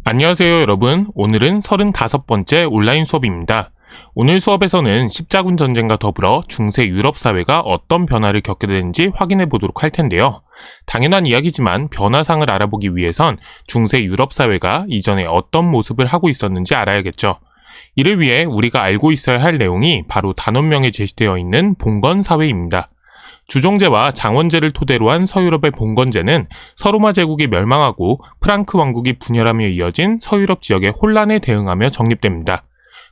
안녕하세요 여러분. 오늘은 35번째 온라인 수업입니다. 오늘 수업에서는 십자군 전쟁과 더불어 중세 유럽 사회가 어떤 변화를 겪게 되는지 확인해 보도록 할 텐데요. 당연한 이야기지만 변화상을 알아보기 위해선 중세 유럽 사회가 이전에 어떤 모습을 하고 있었는지 알아야겠죠. 이를 위해 우리가 알고 있어야 할 내용이 바로 단원명에 제시되어 있는 봉건사회입니다. 주종제와 장원제를 토대로 한 서유럽의 봉건제는 서로마 제국이 멸망하고 프랑크 왕국이 분열하며 이어진 서유럽 지역의 혼란에 대응하며 정립됩니다.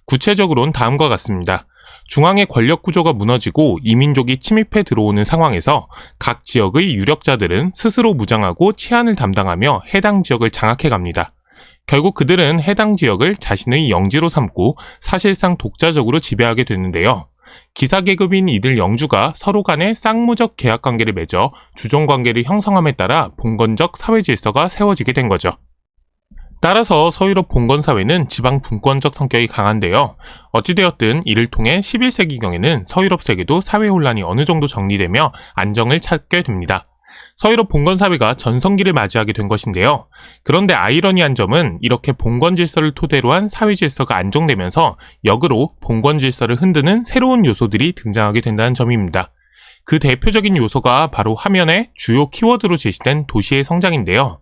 구체적으로는 다음과 같습니다. 중앙의 권력 구조가 무너지고 이민족이 침입해 들어오는 상황에서 각 지역의 유력자들은 스스로 무장하고 치안을 담당하며 해당 지역을 장악해 갑니다. 결국 그들은 해당 지역을 자신의 영지로 삼고 사실상 독자적으로 지배하게 되는데요. 기사계급인 이들 영주가 서로 간에 쌍무적 계약관계를 맺어 주종관계를 형성함에 따라 봉건적 사회질서가 세워지게 된 거죠. 따라서 서유럽 봉건사회는 지방 분권적 성격이 강한데요. 어찌되었든 이를 통해 11세기경에는 서유럽 세계도 사회 혼란이 어느 정도 정리되며 안정을 찾게 됩니다. 서유럽 봉건사회가 전성기를 맞이하게 된 것인데요. 그런데 아이러니한 점은 이렇게 봉건질서를 토대로 한 사회질서가 안정되면서 역으로 봉건질서를 흔드는 새로운 요소들이 등장하게 된다는 점입니다. 그 대표적인 요소가 바로 화면에 주요 키워드로 제시된 도시의 성장인데요.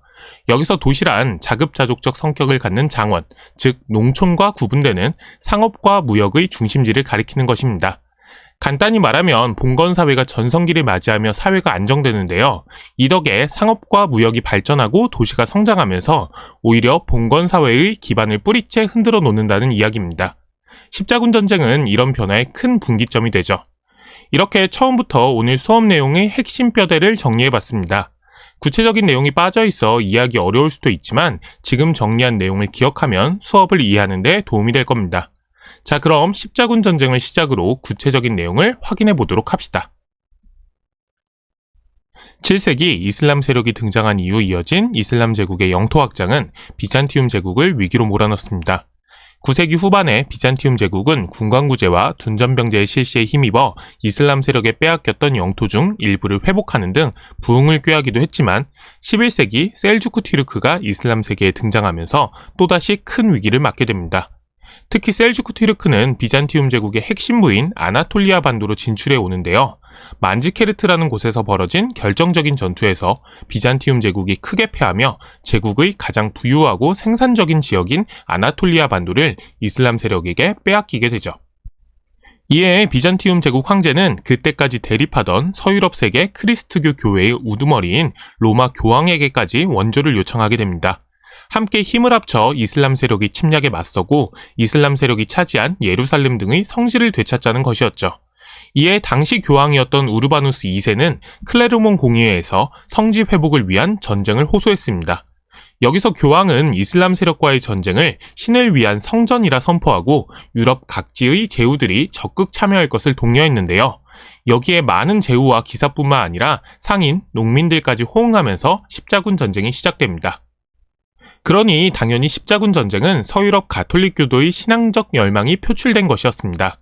여기서 도시란 자급자족적 성격을 갖는 장원, 즉 농촌과 구분되는 상업과 무역의 중심지를 가리키는 것입니다. 간단히 말하면 봉건사회가 전성기를 맞이하며 사회가 안정되는데요. 이 덕에 상업과 무역이 발전하고 도시가 성장하면서 오히려 봉건사회의 기반을 뿌리째 흔들어 놓는다는 이야기입니다. 십자군 전쟁은 이런 변화의 큰 분기점이 되죠. 이렇게 처음부터 오늘 수업 내용의 핵심 뼈대를 정리해봤습니다. 구체적인 내용이 빠져있어 이해하기 어려울 수도 있지만 지금 정리한 내용을 기억하면 수업을 이해하는 데 도움이 될 겁니다. 자, 그럼 십자군 전쟁을 시작으로 구체적인 내용을 확인해 보도록 합시다. 7세기 이슬람 세력이 등장한 이후 이어진 이슬람 제국의 영토 확장은 비잔티움 제국을 위기로 몰아넣습니다. 9세기 후반에 비잔티움 제국은 군관구제와 둔전병제의 실시에 힘입어 이슬람 세력에 빼앗겼던 영토 중 일부를 회복하는 등 부흥을 꾀하기도 했지만 11세기 셀주크 튀르크가 이슬람 세계에 등장하면서 또다시 큰 위기를 맞게 됩니다. 특히 셀주크 튀르크는 비잔티움 제국의 핵심부인 아나톨리아 반도로 진출해 오는데요. 만지케르트라는 곳에서 벌어진 결정적인 전투에서 비잔티움 제국이 크게 패하며 제국의 가장 부유하고 생산적인 지역인 아나톨리아 반도를 이슬람 세력에게 빼앗기게 되죠. 이에 비잔티움 제국 황제는 그때까지 대립하던 서유럽 세계 크리스트교 교회의 우두머리인 로마 교황에게까지 원조를 요청하게 됩니다. 함께 힘을 합쳐 이슬람 세력이 침략에 맞서고 이슬람 세력이 차지한 예루살렘 등의 성지를 되찾자는 것이었죠. 이에 당시 교황이었던 우르바누스 2세는 클레르몬 공의회에서 성지 회복을 위한 전쟁을 호소했습니다. 여기서 교황은 이슬람 세력과의 전쟁을 신을 위한 성전이라 선포하고 유럽 각지의 제후들이 적극 참여할 것을 독려했는데요. 여기에 많은 제후와 기사뿐만 아니라 상인, 농민들까지 호응하면서 십자군 전쟁이 시작됩니다. 그러니 당연히 십자군 전쟁은 서유럽 가톨릭교도의 신앙적 열망이 표출된 것이었습니다.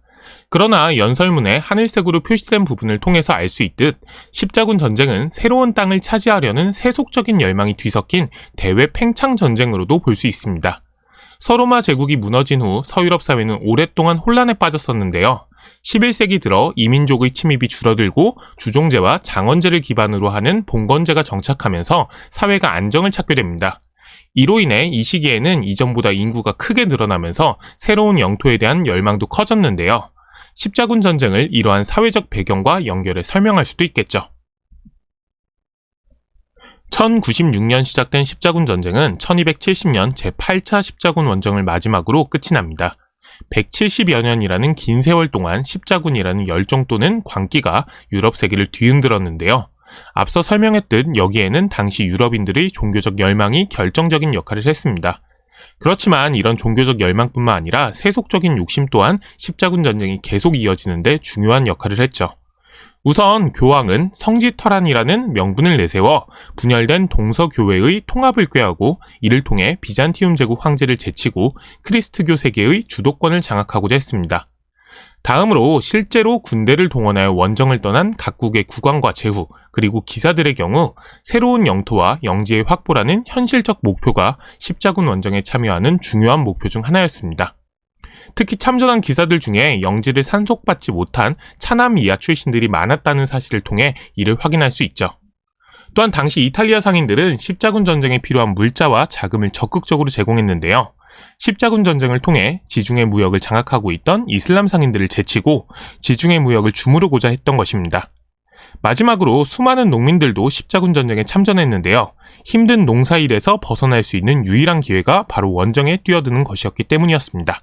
그러나 연설문에 하늘색으로 표시된 부분을 통해서 알 수 있듯 십자군 전쟁은 새로운 땅을 차지하려는 세속적인 열망이 뒤섞인 대외 팽창 전쟁으로도 볼 수 있습니다. 서로마 제국이 무너진 후 서유럽 사회는 오랫동안 혼란에 빠졌었는데요. 11세기 들어 이민족의 침입이 줄어들고 주종제와 장원제를 기반으로 하는 봉건제가 정착하면서 사회가 안정을 찾게 됩니다. 이로 인해 이 시기에는 이전보다 인구가 크게 늘어나면서 새로운 영토에 대한 열망도 커졌는데요. 십자군 전쟁을 이러한 사회적 배경과 연결해 설명할 수도 있겠죠. 1096년 시작된 십자군 전쟁은 1270년 제8차 십자군 원정을 마지막으로 끝이 납니다. 170여 년이라는 긴 세월 동안 십자군이라는 열정 또는 광기가 유럽 세계를 뒤흔들었는데요. 앞서 설명했듯 여기에는 당시 유럽인들의 종교적 열망이 결정적인 역할을 했습니다. 그렇지만 이런 종교적 열망뿐만 아니라 세속적인 욕심 또한 십자군 전쟁이 계속 이어지는데 중요한 역할을 했죠. 우선 교황은 성지터란이라는 명분을 내세워 분열된 동서교회의 통합을 꾀하고 이를 통해 비잔티움 제국 황제를 제치고 크리스트교 세계의 주도권을 장악하고자 했습니다. 다음으로 실제로 군대를 동원하여 원정을 떠난 각국의 국왕과 제후, 그리고 기사들의 경우 새로운 영토와 영지의 확보라는 현실적 목표가 십자군 원정에 참여하는 중요한 목표 중 하나였습니다. 특히 참전한 기사들 중에 영지를 산속받지 못한 차남 이하 출신들이 많았다는 사실을 통해 이를 확인할 수 있죠. 또한 당시 이탈리아 상인들은 십자군 전쟁에 필요한 물자와 자금을 적극적으로 제공했는데요. 십자군 전쟁을 통해 지중해 무역을 장악하고 있던 이슬람 상인들을 제치고 지중해 무역을 주무르고자 했던 것입니다. 마지막으로 수많은 농민들도 십자군 전쟁에 참전했는데요. 힘든 농사일에서 벗어날 수 있는 유일한 기회가 바로 원정에 뛰어드는 것이었기 때문이었습니다.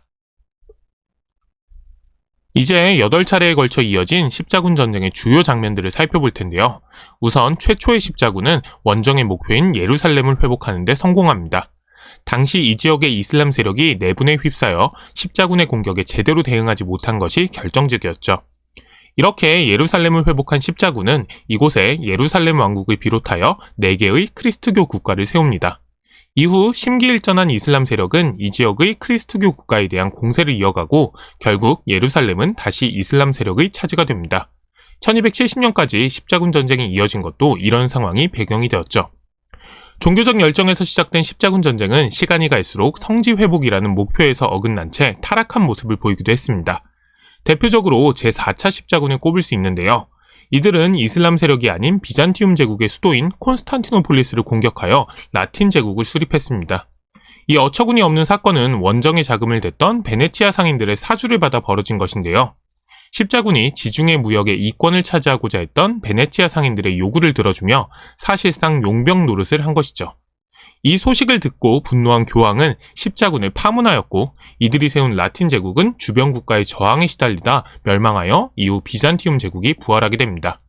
이제 8차례에 걸쳐 이어진 십자군 전쟁의 주요 장면들을 살펴볼 텐데요. 우선 최초의 십자군은 원정의 목표인 예루살렘을 회복하는 데 성공합니다. 당시 이 지역의 이슬람 세력이 내분에 휩싸여 십자군의 공격에 제대로 대응하지 못한 것이 결정적이었죠. 이렇게 예루살렘을 회복한 십자군은 이곳에 예루살렘 왕국을 비롯하여 4개의 크리스트교 국가를 세웁니다. 이후 심기일전한 이슬람 세력은 이 지역의 크리스트교 국가에 대한 공세를 이어가고 결국 예루살렘은 다시 이슬람 세력의 차지가 됩니다. 1270년까지 십자군 전쟁이 이어진 것도 이런 상황이 배경이 되었죠. 종교적 열정에서 시작된 십자군 전쟁은 시간이 갈수록 성지 회복이라는 목표에서 어긋난 채 타락한 모습을 보이기도 했습니다. 대표적으로 제4차 십자군을 꼽을 수 있는데요. 이들은 이슬람 세력이 아닌 비잔티움 제국의 수도인 콘스탄티노폴리스를 공격하여 라틴 제국을 수립했습니다. 이 어처구니 없는 사건은 원정의 자금을 댔던 베네치아 상인들의 사주를 받아 벌어진 것인데요. 십자군이 지중해 무역의 이권을 차지하고자 했던 베네치아 상인들의 요구를 들어주며 사실상 용병 노릇을 한 것이죠. 이 소식을 듣고 분노한 교황은 십자군을 파문하였고 이들이 세운 라틴 제국은 주변 국가의 저항에 시달리다 멸망하여 이후 비잔티움 제국이 부활하게 됩니다.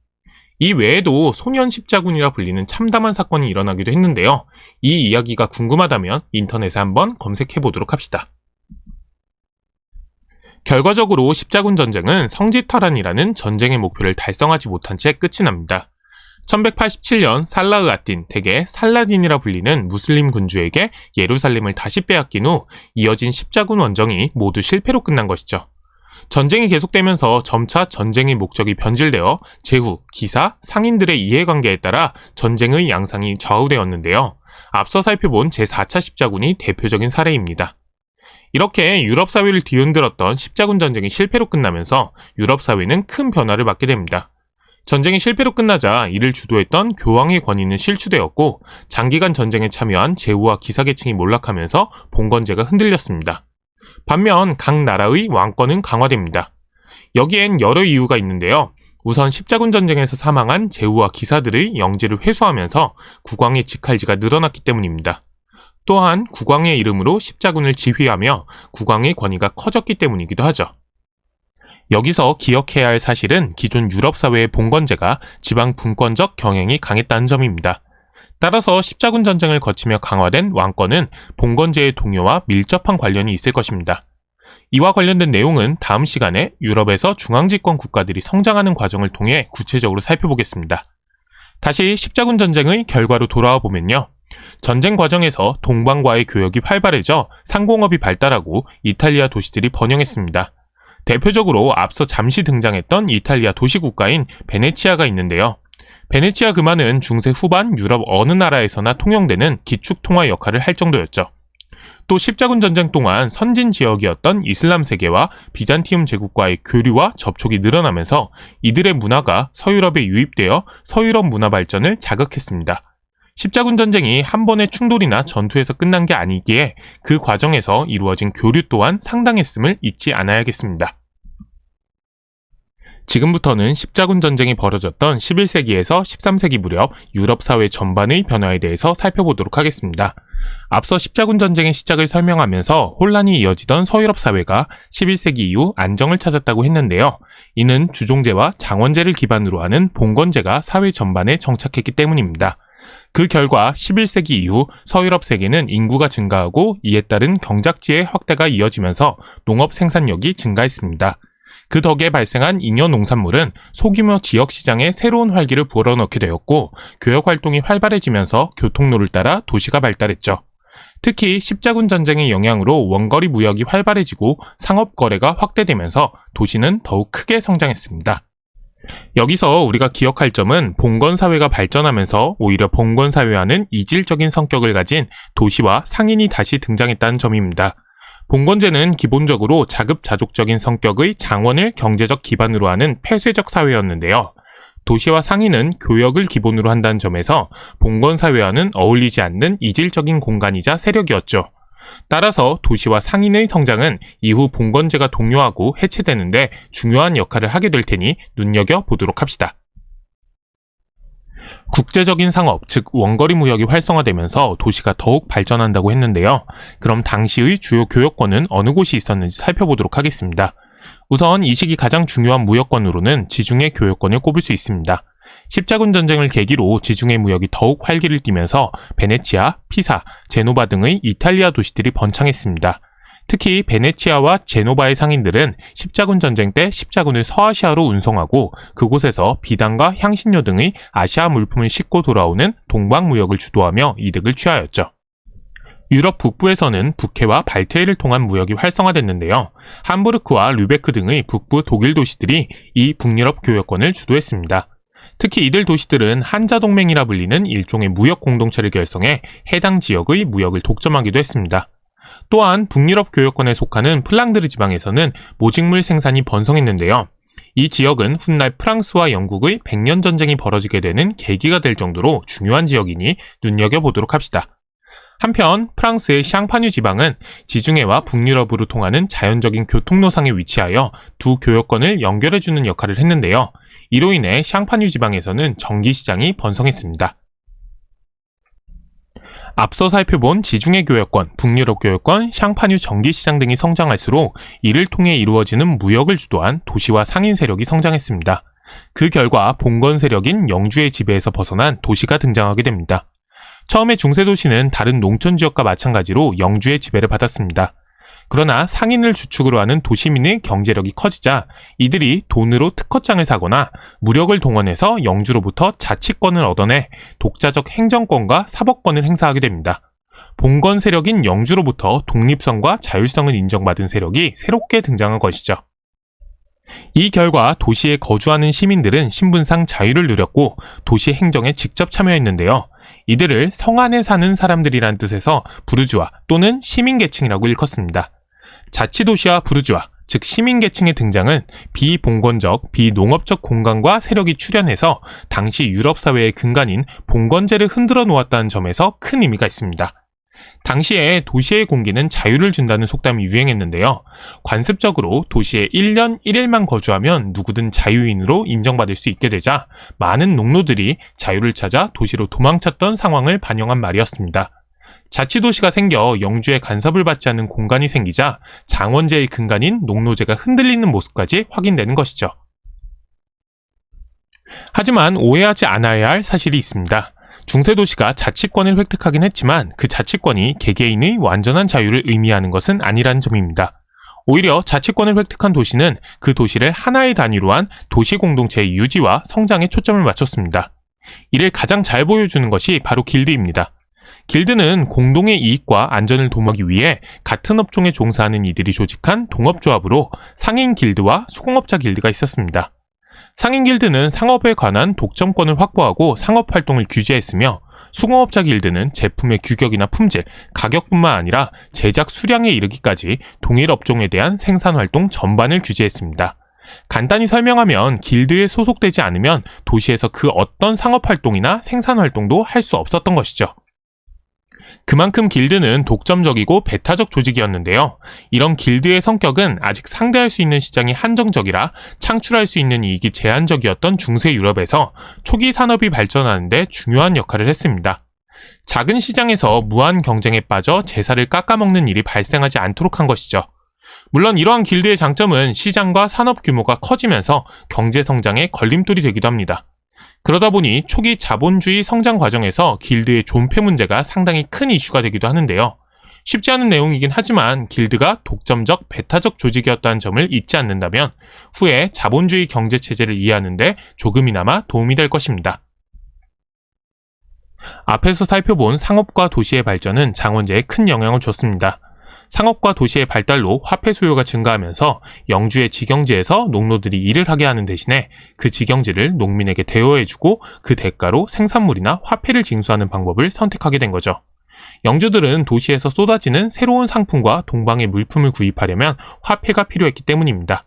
이 외에도 소년 십자군이라 불리는 참담한 사건이 일어나기도 했는데요. 이 이야기가 궁금하다면 인터넷에 한번 검색해 보도록 합시다. 결과적으로 십자군 전쟁은 성지탈환이라는 전쟁의 목표를 달성하지 못한 채 끝이 납니다. 1187년 살라흐 아딘, 대개 살라딘이라 불리는 무슬림 군주에게 예루살렘을 다시 빼앗긴 후 이어진 십자군 원정이 모두 실패로 끝난 것이죠. 전쟁이 계속되면서 점차 전쟁의 목적이 변질되어 제후, 기사, 상인들의 이해관계에 따라 전쟁의 양상이 좌우되었는데요. 앞서 살펴본 제4차 십자군이 대표적인 사례입니다. 이렇게 유럽 사회를 뒤흔들었던 십자군 전쟁이 실패로 끝나면서 유럽 사회는 큰 변화를 맞게 됩니다. 전쟁이 실패로 끝나자 이를 주도했던 교황의 권위는 실추되었고 장기간 전쟁에 참여한 제후와 기사계층이 몰락하면서 봉건제가 흔들렸습니다. 반면 각 나라의 왕권은 강화됩니다. 여기엔 여러 이유가 있는데요. 우선 십자군 전쟁에서 사망한 제후와 기사들의 영지를 회수하면서 국왕의 직할지가 늘어났기 때문입니다. 또한 국왕의 이름으로 십자군을 지휘하며 국왕의 권위가 커졌기 때문이기도 하죠. 여기서 기억해야 할 사실은 기존 유럽 사회의 봉건제가 지방 분권적 경향이 강했다는 점입니다. 따라서 십자군 전쟁을 거치며 강화된 왕권은 봉건제의 동요와 밀접한 관련이 있을 것입니다. 이와 관련된 내용은 다음 시간에 유럽에서 중앙집권 국가들이 성장하는 과정을 통해 구체적으로 살펴보겠습니다. 다시 십자군 전쟁의 결과로 돌아와 보면요. 전쟁 과정에서 동방과의 교역이 활발해져 상공업이 발달하고 이탈리아 도시들이 번영했습니다. 대표적으로 앞서 잠시 등장했던 이탈리아 도시국가인 베네치아가 있는데요. 베네치아 금화는 중세 후반 유럽 어느 나라에서나 통용되는 기축통화 역할을 할 정도였죠. 또 십자군 전쟁 동안 선진 지역이었던 이슬람 세계와 비잔티움 제국과의 교류와 접촉이 늘어나면서 이들의 문화가 서유럽에 유입되어 서유럽 문화 발전을 자극했습니다. 십자군 전쟁이 한 번의 충돌이나 전투에서 끝난 게 아니기에 그 과정에서 이루어진 교류 또한 상당했음을 잊지 않아야겠습니다. 지금부터는 십자군 전쟁이 벌어졌던 11세기에서 13세기 무렵 유럽 사회 전반의 변화에 대해서 살펴보도록 하겠습니다. 앞서 십자군 전쟁의 시작을 설명하면서 혼란이 이어지던 서유럽 사회가 11세기 이후 안정을 찾았다고 했는데요. 이는 주종제와 장원제를 기반으로 하는 봉건제가 사회 전반에 정착했기 때문입니다. 그 결과 11세기 이후 서유럽 세계는 인구가 증가하고 이에 따른 경작지의 확대가 이어지면서 농업 생산력이 증가했습니다. 그 덕에 발생한 잉여 농산물은 소규모 지역 시장에 새로운 활기를 불어넣게 되었고 교역 활동이 활발해지면서 교통로를 따라 도시가 발달했죠. 특히 십자군 전쟁의 영향으로 원거리 무역이 활발해지고 상업 거래가 확대되면서 도시는 더욱 크게 성장했습니다. 여기서 우리가 기억할 점은 봉건사회가 발전하면서 오히려 봉건사회와는 이질적인 성격을 가진 도시와 상인이 다시 등장했다는 점입니다. 봉건제는 기본적으로 자급자족적인 성격의 장원을 경제적 기반으로 하는 폐쇄적 사회였는데요. 도시와 상인은 교역을 기본으로 한다는 점에서 봉건사회와는 어울리지 않는 이질적인 공간이자 세력이었죠. 따라서 도시와 상인의 성장은 이후 봉건제가 동요하고 해체되는데 중요한 역할을 하게 될 테니 눈여겨보도록 합시다. 국제적인 상업, 즉 원거리 무역이 활성화되면서 도시가 더욱 발전한다고 했는데요. 그럼 당시의 주요 교역권은 어느 곳이 있었는지 살펴보도록 하겠습니다. 우선 이 시기 가장 중요한 무역권으로는 지중해 교역권을 꼽을 수 있습니다. 십자군 전쟁을 계기로 지중해 무역이 더욱 활기를 띠면서 베네치아, 피사, 제노바 등의 이탈리아 도시들이 번창했습니다. 특히 베네치아와 제노바의 상인들은 십자군 전쟁 때 십자군을 서아시아로 운송하고 그곳에서 비단과 향신료 등의 아시아 물품을 싣고 돌아오는 동방 무역을 주도하며 이득을 취하였죠. 유럽 북부에서는 북해와 발트해를 통한 무역이 활성화됐는데요. 함부르크와 르베크 등의 북부 독일 도시들이 이 북유럽 교역권을 주도했습니다. 특히 이들 도시들은 한자동맹이라 불리는 일종의 무역 공동체를 결성해 해당 지역의 무역을 독점하기도 했습니다. 또한 북유럽 교역권에 속하는 플랑드르 지방에서는 모직물 생산이 번성했는데요. 이 지역은 훗날 프랑스와 영국의 100년 전쟁이 벌어지게 되는 계기가 될 정도로 중요한 지역이니 눈여겨보도록 합시다. 한편 프랑스의 샹파뉴 지방은 지중해와 북유럽으로 통하는 자연적인 교통로상에 위치하여 두 교역권을 연결해주는 역할을 했는데요. 이로 인해 샹파뉴 지방에서는 전기시장이 번성했습니다. 앞서 살펴본 지중해 교역권, 북유럽 교역권, 샹파뉴 전기시장 등이 성장할수록 이를 통해 이루어지는 무역을 주도한 도시와 상인 세력이 성장했습니다. 그 결과 봉건 세력인 영주의 지배에서 벗어난 도시가 등장하게 됩니다. 처음에 중세도시는 다른 농촌 지역과 마찬가지로 영주의 지배를 받았습니다. 그러나 상인을 주축으로 하는 도시민의 경제력이 커지자 이들이 돈으로 특허장을 사거나 무력을 동원해서 영주로부터 자치권을 얻어내 독자적 행정권과 사법권을 행사하게 됩니다. 봉건 세력인 영주로부터 독립성과 자율성을 인정받은 세력이 새롭게 등장한 것이죠. 이 결과 도시에 거주하는 시민들은 신분상 자유를 누렸고 도시 행정에 직접 참여했는데요. 이들을 성 안에 사는 사람들이란 뜻에서 부르주아 또는 시민계층이라고 일컫습니다. 자치도시와 부르주아, 즉 시민계층의 등장은 비봉건적, 비농업적 공간과 세력이 출현해서 당시 유럽 사회의 근간인 봉건제를 흔들어 놓았다는 점에서 큰 의미가 있습니다. 당시에 도시의 공기는 자유를 준다는 속담이 유행했는데요. 관습적으로 도시에 1년 1일만 거주하면 누구든 자유인으로 인정받을 수 있게 되자 많은 농노들이 자유를 찾아 도시로 도망쳤던 상황을 반영한 말이었습니다. 자치도시가 생겨 영주의 간섭을 받지 않는 공간이 생기자 장원제의 근간인 농노제가 흔들리는 모습까지 확인되는 것이죠. 하지만 오해하지 않아야 할 사실이 있습니다. 중세도시가 자치권을 획득하긴 했지만 그 자치권이 개개인의 완전한 자유를 의미하는 것은 아니라는 점입니다. 오히려 자치권을 획득한 도시는 그 도시를 하나의 단위로 한 도시공동체의 유지와 성장에 초점을 맞췄습니다. 이를 가장 잘 보여주는 것이 바로 길드입니다. 길드는 공동의 이익과 안전을 도모하기 위해 같은 업종에 종사하는 이들이 조직한 동업조합으로 상인 길드와 수공업자 길드가 있었습니다. 상인 길드는 상업에 관한 독점권을 확보하고 상업 활동을 규제했으며 수공업자 길드는 제품의 규격이나 품질, 가격뿐만 아니라 제작 수량에 이르기까지 동일 업종에 대한 생산 활동 전반을 규제했습니다. 간단히 설명하면 길드에 소속되지 않으면 도시에서 그 어떤 상업 활동이나 생산 활동도 할 수 없었던 것이죠. 그만큼 길드는 독점적이고 배타적 조직이었는데요. 이런 길드의 성격은 아직 상대할 수 있는 시장이 한정적이라 창출할 수 있는 이익이 제한적이었던 중세 유럽에서 초기 산업이 발전하는 데 중요한 역할을 했습니다. 작은 시장에서 무한 경쟁에 빠져 제사를 깎아먹는 일이 발생하지 않도록 한 것이죠. 물론 이러한 길드의 장점은 시장과 산업 규모가 커지면서 경제 성장에 걸림돌이 되기도 합니다. 그러다 보니 초기 자본주의 성장 과정에서 길드의 존폐 문제가 상당히 큰 이슈가 되기도 하는데요. 쉽지 않은 내용이긴 하지만 길드가 독점적, 배타적 조직이었다는 점을 잊지 않는다면 후에 자본주의 경제체제를 이해하는 데 조금이나마 도움이 될 것입니다. 앞에서 살펴본 상업과 도시의 발전은 장원제에 큰 영향을 줬습니다. 상업과 도시의 발달로 화폐 수요가 증가하면서 영주의 직영지에서 농노들이 일을 하게 하는 대신에 그 직영지를 농민에게 대여해주고 그 대가로 생산물이나 화폐를 징수하는 방법을 선택하게 된 거죠. 영주들은 도시에서 쏟아지는 새로운 상품과 동방의 물품을 구입하려면 화폐가 필요했기 때문입니다.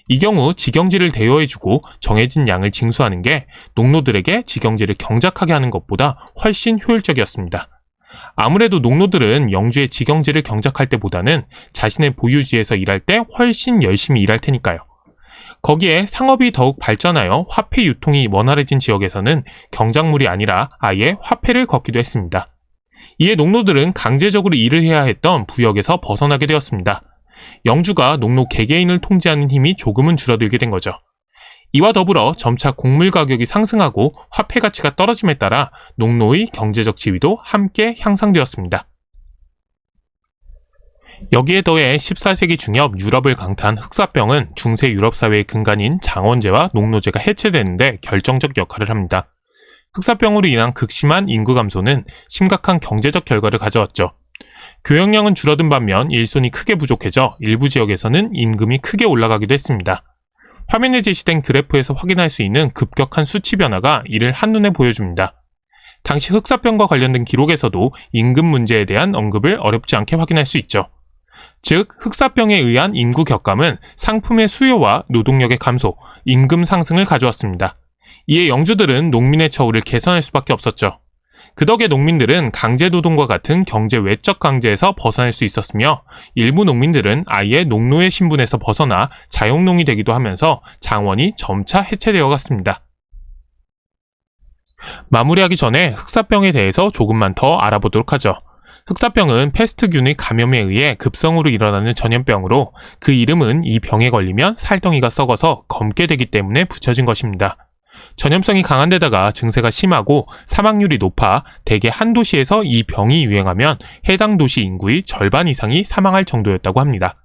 이 경우 직영지를 대여해주고 정해진 양을 징수하는 게 농노들에게 직영지를 경작하게 하는 것보다 훨씬 효율적이었습니다. 아무래도 농노들은 영주의 직영지를 경작할 때보다는 자신의 보유지에서 일할 때 훨씬 열심히 일할 테니까요. 거기에 상업이 더욱 발전하여 화폐 유통이 원활해진 지역에서는 경작물이 아니라 아예 화폐를 걷기도 했습니다. 이에 농노들은 강제적으로 일을 해야 했던 부역에서 벗어나게 되었습니다. 영주가 농노 개개인을 통제하는 힘이 조금은 줄어들게 된 거죠. 이와 더불어 점차 곡물 가격이 상승하고 화폐 가치가 떨어짐에 따라 농노의 경제적 지위도 함께 향상되었습니다. 여기에 더해 14세기 중엽 유럽을 강타한 흑사병은 중세 유럽 사회의 근간인 장원제와 농노제가 해체되는데 결정적 역할을 합니다. 흑사병으로 인한 극심한 인구 감소는 심각한 경제적 결과를 가져왔죠. 교역량은 줄어든 반면 일손이 크게 부족해져 일부 지역에서는 임금이 크게 올라가기도 했습니다. 화면에 제시된 그래프에서 확인할 수 있는 급격한 수치 변화가 이를 한눈에 보여줍니다. 당시 흑사병과 관련된 기록에서도 임금 문제에 대한 언급을 어렵지 않게 확인할 수 있죠. 즉, 흑사병에 의한 인구 격감은 상품의 수요와 노동력의 감소, 임금 상승을 가져왔습니다. 이에 영주들은 농민의 처우를 개선할 수밖에 없었죠. 그 덕에 농민들은 강제노동과 같은 경제 외적 강제에서 벗어날 수 있었으며 일부 농민들은 아예 농노의 신분에서 벗어나 자영농이 되기도 하면서 장원이 점차 해체되어 갔습니다. 마무리하기 전에 흑사병에 대해서 조금만 더 알아보도록 하죠. 흑사병은 패스트균의 감염에 의해 급성으로 일어나는 전염병으로 그 이름은 이 병에 걸리면 살덩이가 썩어서 검게 되기 때문에 붙여진 것입니다. 전염성이 강한 데다가 증세가 심하고 사망률이 높아 대개 한 도시에서 이 병이 유행하면 해당 도시 인구의 절반 이상이 사망할 정도였다고 합니다.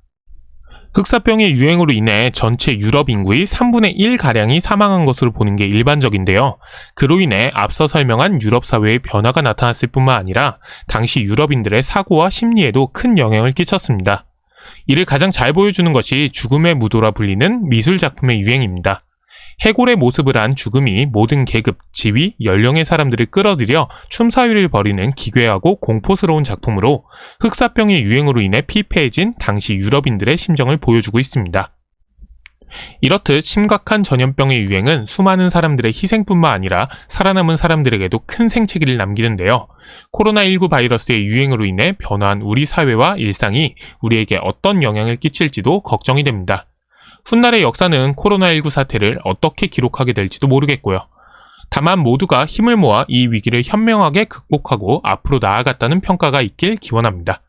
흑사병의 유행으로 인해 전체 유럽 인구의 3분의 1가량이 사망한 것으로 보는 게 일반적인데요. 그로 인해 앞서 설명한 유럽 사회의 변화가 나타났을 뿐만 아니라 당시 유럽인들의 사고와 심리에도 큰 영향을 끼쳤습니다. 이를 가장 잘 보여주는 것이 죽음의 무도라 불리는 미술 작품의 유행입니다. 해골의 모습을 한 죽음이 모든 계급, 지위, 연령의 사람들을 끌어들여 춤사위를 벌이는 기괴하고 공포스러운 작품으로 흑사병의 유행으로 인해 피폐해진 당시 유럽인들의 심정을 보여주고 있습니다. 이렇듯 심각한 전염병의 유행은 수많은 사람들의 희생뿐만 아니라 살아남은 사람들에게도 큰 생채기를 남기는데요. 코로나19 바이러스의 유행으로 인해 변화한 우리 사회와 일상이 우리에게 어떤 영향을 끼칠지도 걱정이 됩니다. 훗날의 역사는 코로나19 사태를 어떻게 기록하게 될지도 모르겠고요. 다만 모두가 힘을 모아 이 위기를 현명하게 극복하고 앞으로 나아갔다는 평가가 있길 기원합니다.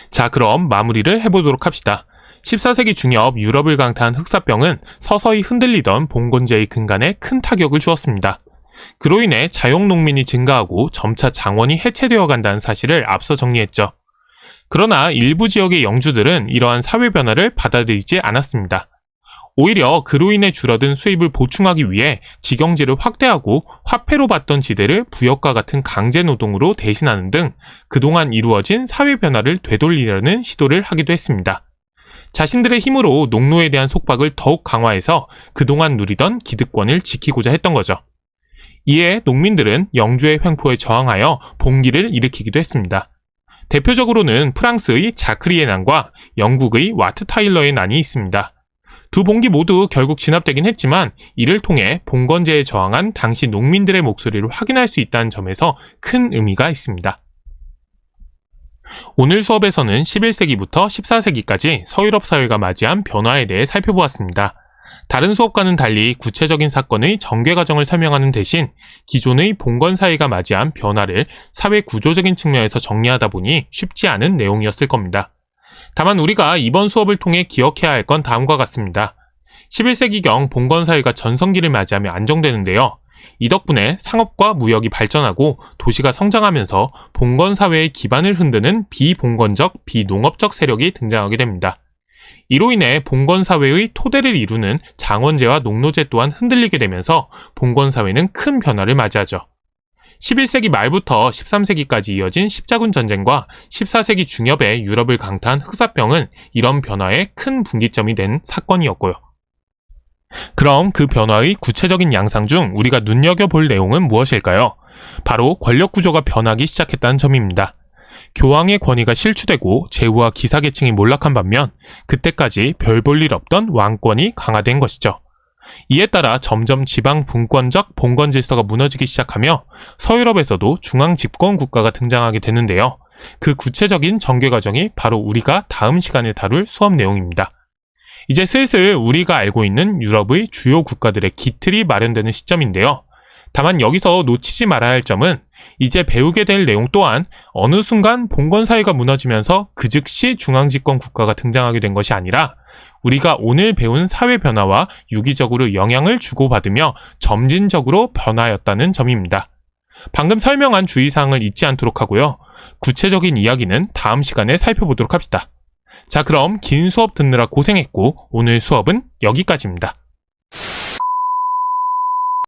자, 그럼 마무리를 해보도록 합시다. 14세기 중엽 유럽을 강타한 흑사병은 서서히 흔들리던 봉건제의 근간에 큰 타격을 주었습니다. 그로 인해 자영농민이 증가하고 점차 장원이 해체되어 간다는 사실을 앞서 정리했죠. 그러나 일부 지역의 영주들은 이러한 사회 변화를 받아들이지 않았습니다. 오히려 그로 인해 줄어든 수입을 보충하기 위해 직영지를 확대하고 화폐로 받던 지대를 부역과 같은 강제노동으로 대신하는 등 그동안 이루어진 사회 변화를 되돌리려는 시도를 하기도 했습니다. 자신들의 힘으로 농노에 대한 속박을 더욱 강화해서 그동안 누리던 기득권을 지키고자 했던 거죠. 이에 농민들은 영주의 횡포에 저항하여 봉기를 일으키기도 했습니다. 대표적으로는 프랑스의 자크리의 난과 영국의 와트 타일러의 난이 있습니다. 두 봉기 모두 결국 진압되긴 했지만 이를 통해 봉건제에 저항한 당시 농민들의 목소리를 확인할 수 있다는 점에서 큰 의미가 있습니다. 오늘 수업에서는 11세기부터 14세기까지 서유럽 사회가 맞이한 변화에 대해 살펴보았습니다. 다른 수업과는 달리 구체적인 사건의 전개 과정을 설명하는 대신 기존의 봉건 사회가 맞이한 변화를 사회 구조적인 측면에서 정리하다 보니 쉽지 않은 내용이었을 겁니다. 다만 우리가 이번 수업을 통해 기억해야 할 건 다음과 같습니다. 11세기경 봉건 사회가 전성기를 맞이하며 안정되는데요. 이 덕분에 상업과 무역이 발전하고 도시가 성장하면서 봉건 사회의 기반을 흔드는 비봉건적, 비농업적 세력이 등장하게 됩니다. 이로 인해 봉건사회의 토대를 이루는 장원제와 농노제 또한 흔들리게 되면서 봉건사회는 큰 변화를 맞이하죠. 11세기 말부터 13세기까지 이어진 십자군 전쟁과 14세기 중엽에 유럽을 강타한 흑사병은 이런 변화의 큰 분기점이 된 사건이었고요. 그럼 그 변화의 구체적인 양상 중 우리가 눈여겨볼 내용은 무엇일까요? 바로 권력 구조가 변하기 시작했다는 점입니다. 교황의 권위가 실추되고 제후와 기사계층이 몰락한 반면 그때까지 별 볼 일 없던 왕권이 강화된 것이죠. 이에 따라 점점 지방 분권적 봉건 질서가 무너지기 시작하며 서유럽에서도 중앙 집권 국가가 등장하게 되는데요. 그 구체적인 전개 과정이 바로 우리가 다음 시간에 다룰 수업 내용입니다. 이제 슬슬 우리가 알고 있는 유럽의 주요 국가들의 기틀이 마련되는 시점인데요. 다만 여기서 놓치지 말아야 할 점은 이제 배우게 될 내용 또한 어느 순간 봉건사회가 무너지면서 그 즉시 중앙집권 국가가 등장하게 된 것이 아니라 우리가 오늘 배운 사회 변화와 유기적으로 영향을 주고받으며 점진적으로 변화였다는 점입니다. 방금 설명한 주의사항을 잊지 않도록 하고요. 구체적인 이야기는 다음 시간에 살펴보도록 합시다. 자, 그럼 긴 수업 듣느라 고생했고 오늘 수업은 여기까지입니다.